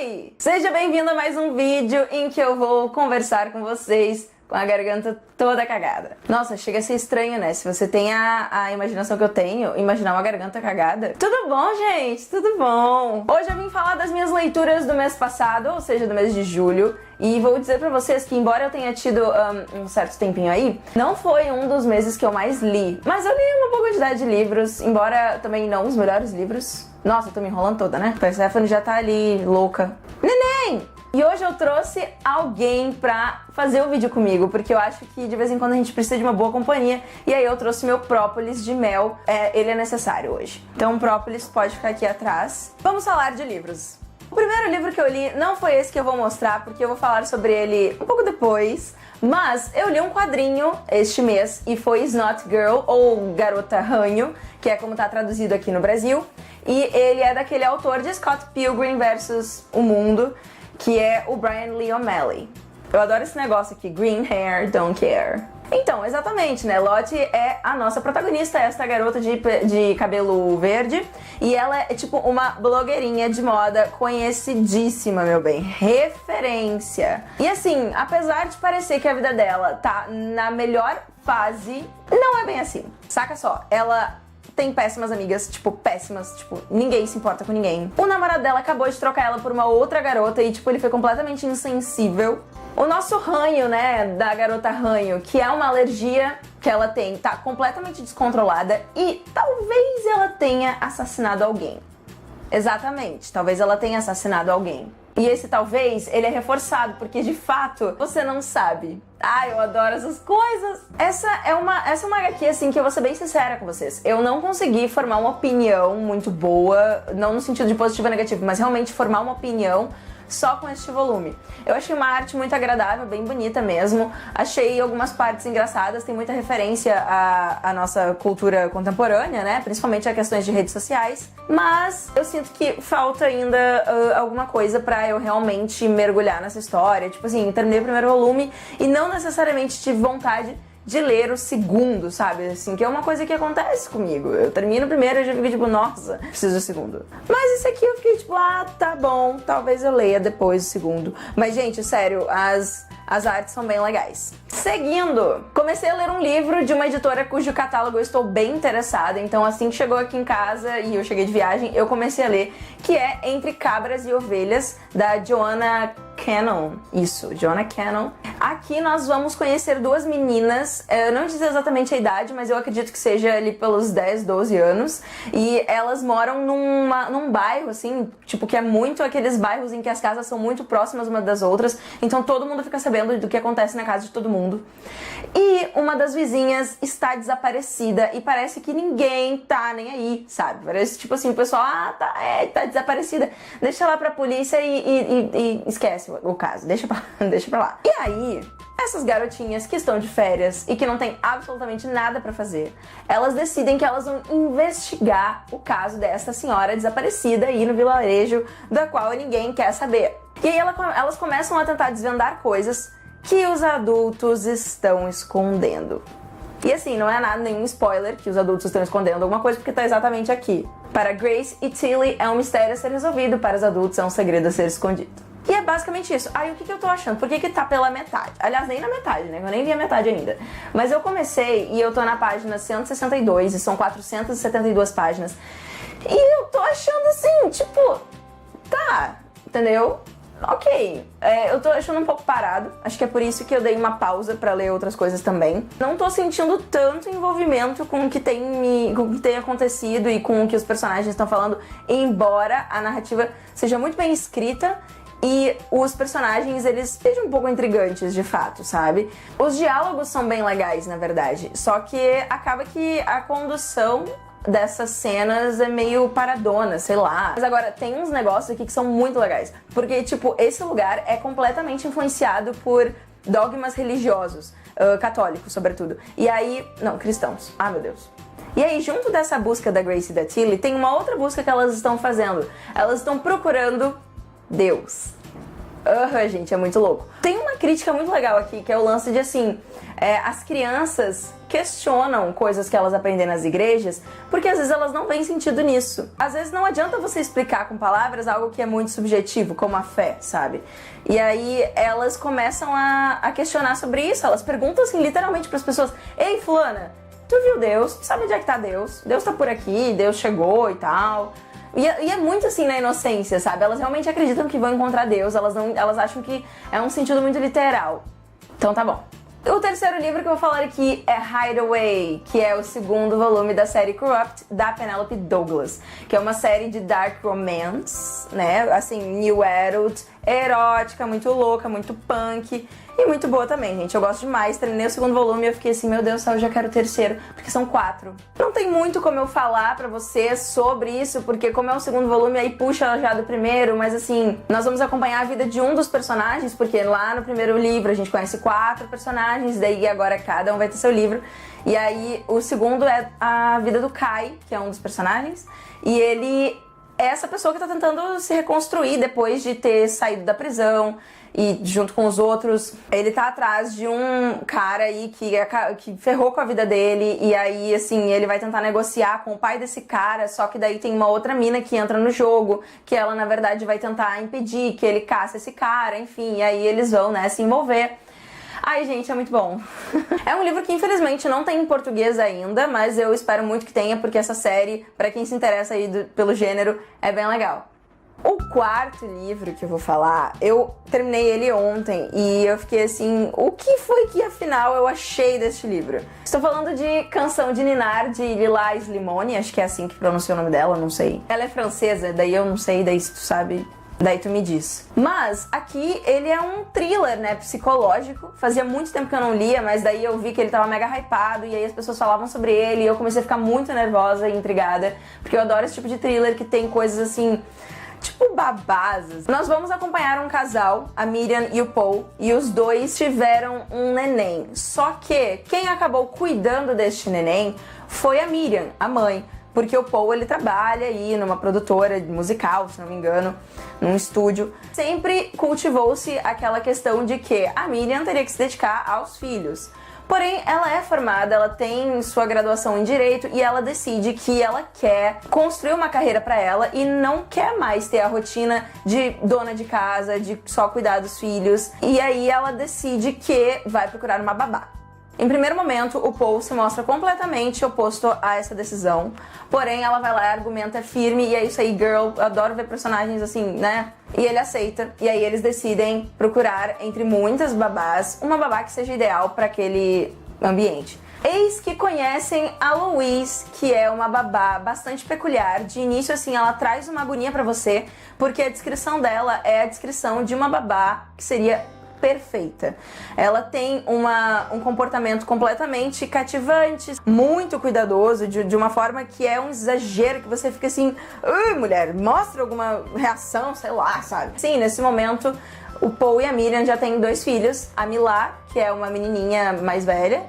Oi! Seja bem-vindo a mais um vídeo em que eu vou conversar com vocês com a garganta toda cagada. Nossa, chega a ser estranho, né? Se você tem a imaginação que eu tenho, imaginar uma garganta cagada. Tudo bom, gente? Tudo bom? Hoje eu vim falar das minhas leituras do mês passado, ou seja, do mês de julho. E vou dizer pra vocês que, embora eu tenha tido um certo tempinho aí, não foi um dos meses que eu mais li. Mas eu li uma boa quantidade de livros, embora também não os melhores livros. Nossa, eu tô me enrolando toda, né? A Stephanie já tá ali, louca. Neném! E hoje eu trouxe alguém pra fazer o vídeo comigo, porque eu acho que de vez em quando a gente precisa de uma boa companhia. E aí eu trouxe meu própolis de mel, ele é necessário hoje. Então o própolis pode ficar aqui atrás. Vamos falar de livros. O primeiro livro que eu li não foi esse que eu vou mostrar, porque eu vou falar sobre ele um pouco depois. Mas eu li um quadrinho este mês e foi Snot Girl, ou Garota Ranho, que é como tá traduzido aqui no Brasil. E ele é daquele autor de Scott Pilgrim versus o Mundo, que é o Brian Lee O'Malley. Eu adoro esse negócio aqui, green hair, don't care. Então, exatamente, né? Lottie é a nossa protagonista, essa garota de cabelo verde. E ela é tipo uma blogueirinha de moda conhecidíssima, meu bem. Referência. E assim, apesar de parecer que a vida dela tá na melhor fase, não é bem assim. Saca só, ela tem péssimas amigas, péssimas, ninguém se importa com ninguém. O namorado dela acabou de trocar ela por uma outra garota e, ele foi completamente insensível. O nosso ranho, né, da garota ranho, que é uma alergia que ela tem, tá completamente descontrolada e talvez ela tenha assassinado alguém. Exatamente, talvez ela tenha assassinado alguém. E esse talvez, ele é reforçado, porque de fato, você não sabe. Eu adoro essas coisas. Essa é uma HQ, assim, que eu vou ser bem sincera com vocês. Eu não consegui formar uma opinião muito boa, não no sentido de positivo ou negativo, mas realmente formar uma opinião só com este volume. Eu achei uma arte muito agradável, bem bonita mesmo. Achei algumas partes engraçadas, tem muita referência à nossa cultura contemporânea, né? Principalmente a questões de redes sociais. Mas eu sinto que falta ainda alguma coisa pra eu realmente mergulhar nessa história. Eu terminei o primeiro volume e não necessariamente tive vontade de ler o segundo, sabe? Assim, que é uma coisa que acontece comigo. Eu termino o primeiro e já fico nossa, preciso do segundo. Mas esse aqui eu fiquei tá bom, talvez eu leia depois o segundo. Mas, gente, sério, as artes são bem legais. Seguindo, comecei a ler um livro de uma editora cujo catálogo eu estou bem interessada. Então, assim que chegou aqui em casa e eu cheguei de viagem, eu comecei a ler, que é Entre Cabras e Ovelhas, da Joanna Cannon. Isso, Joanna Cannon. Aqui nós vamos conhecer duas meninas, eu não dizer exatamente a idade, mas eu acredito que seja ali pelos 10, 12 anos. E elas moram num bairro, assim, que é muito aqueles bairros em que as casas são muito próximas umas das outras. Então todo mundo fica sabendo do que acontece na casa de todo mundo. E uma das vizinhas está desaparecida e parece que ninguém tá nem aí, sabe? Parece o pessoal, tá desaparecida. Deixa lá pra polícia e esquece o caso, deixa pra lá. E aí, essas garotinhas que estão de férias e que não tem absolutamente nada pra fazer, elas decidem que elas vão investigar o caso dessa senhora desaparecida aí no vilarejo da qual ninguém quer saber. E aí elas começam a tentar desvendar coisas que os adultos estão escondendo. E assim, não é nenhum spoiler que os adultos estão escondendo alguma coisa, porque tá exatamente aqui. Para Grace e Tilly é um mistério a ser resolvido, para os adultos é um segredo a ser escondido. E é basicamente isso. Aí o que eu tô achando? Por que tá pela metade? Aliás, nem na metade, né? Eu nem vi a metade ainda. Mas eu comecei e eu tô na página 162 e são 472 páginas. E eu tô achando assim, tá, entendeu? Ok, eu tô achando um pouco parado. Acho que é por isso que eu dei uma pausa pra ler outras coisas também. Não tô sentindo tanto envolvimento com o que tem acontecido e com o que os personagens estão falando, embora a narrativa seja muito bem escrita e os personagens, eles sejam um pouco intrigantes, de fato, sabe? Os diálogos são bem legais, na verdade, só que acaba que a condução dessas cenas é meio paradona, sei lá. Mas agora, tem uns negócios aqui que são muito legais, porque, esse lugar é completamente influenciado por dogmas religiosos, católicos, sobretudo. E aí... não, cristãos. Meu Deus. E aí, junto dessa busca da Grace e da Tilly, tem uma outra busca que elas estão fazendo. Elas estão procurando Deus. Gente, é muito louco. Tem uma crítica muito legal aqui, que é o lance de, assim, as crianças questionam coisas que elas aprendem nas igrejas, porque às vezes elas não veem sentido nisso. Às vezes não adianta você explicar com palavras algo que é muito subjetivo, como a fé, sabe? E aí elas começam a questionar sobre isso, elas perguntam, assim, literalmente pras pessoas: ei, fulana, tu viu Deus? Tu sabe onde é que tá Deus? Deus tá por aqui, Deus chegou e tal... E é muito assim na inocência, sabe? Elas realmente acreditam que vão encontrar Deus, elas acham que é um sentido muito literal. Então tá bom. O terceiro livro que eu vou falar aqui é Hideaway, que é o segundo volume da série Corrupt, da Penelope Douglas, que é uma série de dark romance, né? Assim, new adult, erótica, muito louca, muito punk e muito boa também, gente. Eu gosto demais. Terminei o segundo volume e eu fiquei assim, meu Deus do céu, eu já quero o terceiro, porque são 4. Não tem muito como eu falar pra você sobre isso, porque como é o segundo volume, aí puxa já do primeiro, mas assim, nós vamos acompanhar a vida de um dos personagens, porque lá no primeiro livro a gente conhece 4 personagens, daí agora cada um vai ter seu livro. E aí o segundo é a vida do Kai, que é um dos personagens, e ele é essa pessoa que tá tentando se reconstruir depois de ter saído da prisão. E junto com os outros, ele tá atrás de um cara aí que ferrou com a vida dele. E aí, assim, ele vai tentar negociar com o pai desse cara. Só que daí tem uma outra mina que entra no jogo, que ela, na verdade, vai tentar impedir que ele caça esse cara. Enfim, e aí eles vão, né, se envolver. Ai, gente, é muito bom. É um livro que, infelizmente, não tem em português ainda, mas eu espero muito que tenha, porque essa série, pra quem se interessa aí pelo gênero, é bem legal. O quarto livro que eu vou falar, eu terminei ele ontem e eu fiquei assim, o que foi que afinal eu achei deste livro? Estou falando de Canção de Ninar, de Lila Slimane, acho que é assim que pronuncia o nome dela, não sei. Ela é francesa, daí eu não sei, daí se tu sabe, daí tu me diz. Mas aqui ele é um thriller, né, psicológico. Fazia muito tempo que eu não lia, mas daí eu vi que ele tava mega hypado e aí as pessoas falavam sobre ele e eu comecei a ficar muito nervosa e intrigada, porque eu adoro esse tipo de thriller que tem coisas assim, tipo babasas. Nós vamos acompanhar um casal, a Miriam e o Paul, e os dois tiveram um neném. Só que quem acabou cuidando deste neném foi a Miriam, a mãe, porque o Paul, ele trabalha aí numa produtora musical, se não me engano, num estúdio. Sempre cultivou-se aquela questão de que a Miriam teria que se dedicar aos filhos. Porém, ela é formada, ela tem sua graduação em Direito e ela decide que ela quer construir uma carreira pra ela e não quer mais ter a rotina de dona de casa, de só cuidar dos filhos. E aí ela decide que vai procurar uma babá. Em primeiro momento, o Paul se mostra completamente oposto a essa decisão, porém ela vai lá e argumenta firme, e é isso aí, girl, eu adoro ver personagens assim, né? E ele aceita, e aí eles decidem procurar, entre muitas babás, uma babá que seja ideal para aquele ambiente. Eis que conhecem a Louise, que é uma babá bastante peculiar. De início, assim, ela traz uma agonia pra você, porque a descrição dela é a descrição de uma babá que seria perfeita. Ela tem um comportamento completamente cativante, muito cuidadoso, de uma forma que é um exagero, que você fica assim, ai, mulher, mostra alguma reação, sei lá, sabe? Sim, nesse momento, o Paul e a Miriam já têm 2 filhos, a Mila, que é uma menininha mais velha,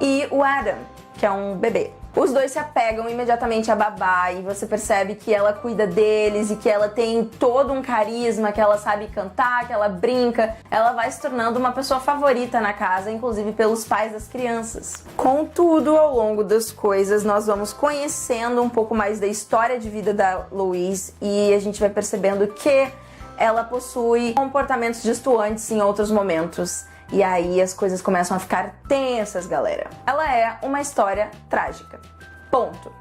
e o Adam, que é um bebê. Os dois se apegam imediatamente à babá e você percebe que ela cuida deles e que ela tem todo um carisma, que ela sabe cantar, que ela brinca. Ela vai se tornando uma pessoa favorita na casa, inclusive pelos pais das crianças. Contudo, ao longo das coisas, nós vamos conhecendo um pouco mais da história de vida da Louise e a gente vai percebendo que ela possui comportamentos distoantes em outros momentos. E aí as coisas começam a ficar tensas, galera. Ela é uma história trágica. Ponto.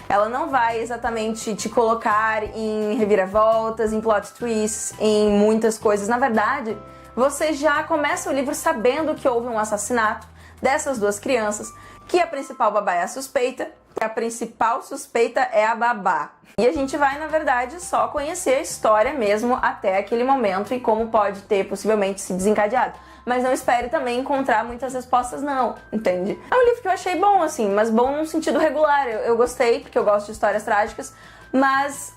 Ela não vai exatamente te colocar em reviravoltas, em plot twists, em muitas coisas. Na verdade, você já começa o livro sabendo que houve um assassinato dessas 2 crianças, que a principal babá é a suspeita, que a principal suspeita é a babá. E a gente vai, na verdade, só conhecer a história mesmo até aquele momento e como pode ter possivelmente se desencadeado. Mas não espere também encontrar muitas respostas, não, entende? É um livro que eu achei bom, assim, mas bom num sentido regular. Eu gostei, porque eu gosto de histórias trágicas, mas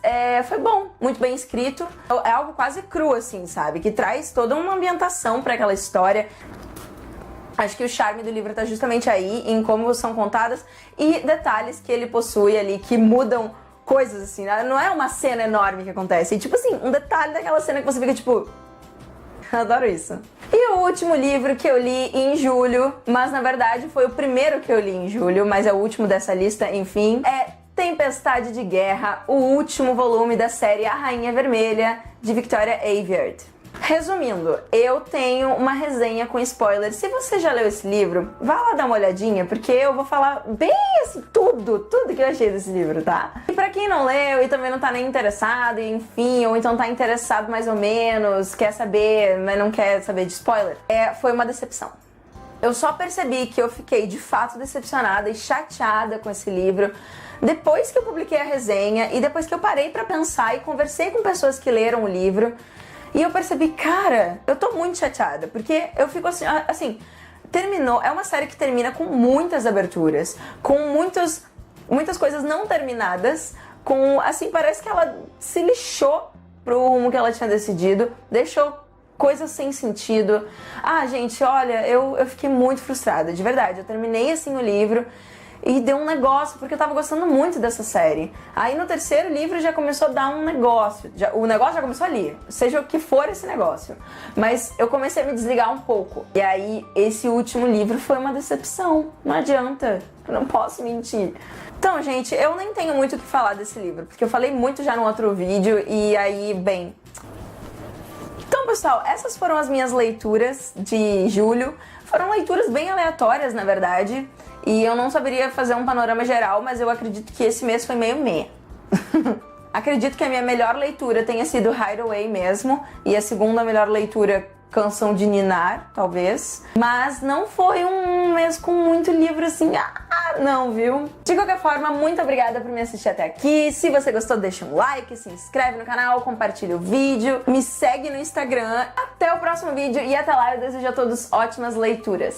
foi bom, muito bem escrito. É algo quase cru, assim, sabe? Que traz toda uma ambientação para aquela história. Acho que o charme do livro tá justamente aí, em como são contadas e detalhes que ele possui ali, que mudam coisas, assim, né? Não é uma cena enorme que acontece. E, tipo assim, um detalhe daquela cena que você fica, tipo... Adoro isso. E o último livro que eu li em julho, mas na verdade foi o primeiro que eu li em julho, mas é o último dessa lista, enfim, é Tempestade de Guerra, o último volume da série A Rainha Vermelha, de Victoria Aveyard. Resumindo, eu tenho uma resenha com spoilers. Se você já leu esse livro, vá lá dar uma olhadinha, porque eu vou falar bem assim, tudo que eu achei desse livro, tá? E pra quem não leu e também não tá nem interessado, enfim, ou então tá interessado mais ou menos, quer saber, mas não quer saber de spoiler, foi uma decepção. Eu só percebi que eu fiquei de fato decepcionada e chateada com esse livro depois que eu publiquei a resenha e depois que eu parei pra pensar e conversei com pessoas que leram o livro. E eu percebi, cara, eu tô muito chateada, porque eu fico assim, terminou, é uma série que termina com muitas aberturas, com muitas coisas não terminadas, assim, parece que ela se lixou pro rumo que ela tinha decidido, deixou coisas sem sentido. Gente, olha, eu fiquei muito frustrada, de verdade, eu terminei assim o livro e deu um negócio, porque eu tava gostando muito dessa série. Aí no terceiro livro já começou a dar um negócio, o negócio já começou ali, seja o que for esse negócio. Mas eu comecei a me desligar um pouco. E aí esse último livro foi uma decepção, não adianta, eu não posso mentir. Então, gente, eu nem tenho muito o que falar desse livro, porque eu falei muito já no outro vídeo, e aí, bem... Então, pessoal, essas foram as minhas leituras de julho. Foram leituras bem aleatórias, na verdade, e eu não saberia fazer um panorama geral, mas eu acredito que esse mês foi meio meh. Acredito que a minha melhor leitura tenha sido Hideaway mesmo, e a segunda melhor leitura, Canção de Ninar, talvez. Mas não foi um mês com muito livro assim, não, viu? De qualquer forma, muito obrigada por me assistir até aqui. Se você gostou, deixa um like, se inscreve no canal, compartilha o vídeo, me segue no Instagram. Até o próximo vídeo e até lá eu desejo a todos ótimas leituras.